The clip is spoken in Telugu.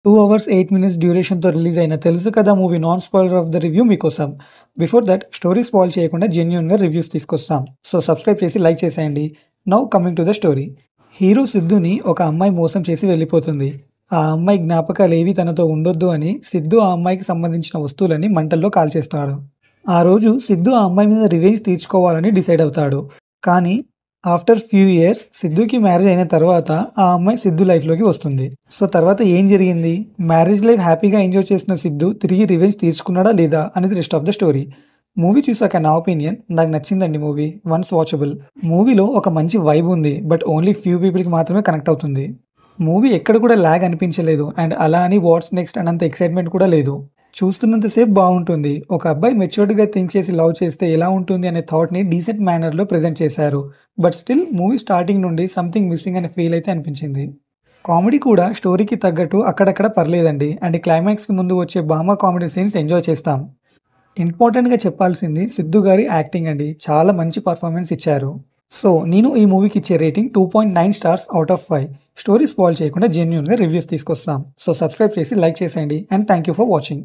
2 అవర్స్ 8 మినిట్స్ డ్యూరేషన్‌తో రిలీజ్ అయిన 'Telusu Kada' movie non spoiler of the review మీకోసం. బిఫోర్ థట్ స్టోరీ స్పాయిల్ చేయకుండా జెన్యూన్‌గా రివ్యూస్ తీసుకొస్తాం. సో సబ్స్క్రైబ్ చేసి లైక్ చేసేయండి. Now coming to the story. Hero సిద్దుని ఒక అమ్మాయి మోసం చేసి వెళ్ళిపోతుంది. ఆ అమ్మాయి జ్ఞాపకాలేవి తనతో ఉండొద్దు అని సిద్దు ఆ అమ్మాయికి సంబంధించిన వస్తువులన్నీ మంటల్లో కాల్చేస్తాడు. ఆ రోజు సిద్దు ఆ అమ్మాయి మీద రివెంజ్ తీర్చుకోవాలని డిసైడ్ అవుతాడు. కానీ after few years Siddiqui marriage అయిన తర్వాత ఆ అమ్మాయి సిద్దు లైఫ్‌లోకి వస్తుంది. సో తర్వాత ఏం జరిగింది? మ్యారేజ్ లైఫ్ హ్యాపీగా ఎంజాయ్ చేసిన సిద్దు తిరిగి రివెంజ్ తీర్చుకున్నాడా లేదా అనేది rest of the story. Movie చూసాక నా ఒపీనియన్ నాకు నచ్చిందండి మూవీ. Once watchable. మూవీలో ఒక మంచి వైబ్ ఉంది. బట్ ఓన్లీ ఫ్యూ పీపుల్‌కి మాత్రమే కనెక్ట్ అవుతుంది. మూవీ ఎక్కడ కూడా లాగ్ అనిపించలేదు. అండ్ అలా అని వాట్స్ నెక్స్ట్ అన్నంత ఎక్సైట్‌మెంట్ కూడా లేదు. చూస్తున్నంత సేపు బావుంటుంది. ఒక అబ్బాయి మెచ్యూర్డ్‌గా థింక్ చేసి లవ్ చేస్తే ఎలా ఉంటుంది అనే థాట్‌ని డీసెంట్ మేనర్‌లో ప్రెజెంట్ చేశారు. బట్ స్టిల్ మూవీ స్టార్టింగ్ నుండి సంథింగ్ మిస్సింగ్ అనే ఫీల్ అయితే అనిపించింది. కామెడీ కూడా స్టోరీకి తగ్గట్టు అక్కడక్కడ పర్లేదండి. అండ్ క్లైమాక్స్‌కి ముందు వచ్చే భామ కామెడీ సీన్స్ ఎంజాయ్ చేస్తాం. ఇంపార్టెంట్‌గా చెప్పాల్సింది సిద్దు గారి యాక్టింగ్ అండి. చాలా మంచి పర్ఫార్మెన్స్ ఇచ్చారు. సో నేను ఈ మూవీకి ఇచ్చే rating 2.9 stars out of 5. Story spoil చేయకుండా జెన్యూన్‌గా రివ్యూస్ తీసుకొస్తాం. సో సబ్స్క్రైబ్ చేసి లైక్ చేసేయండి. And thank you for watching.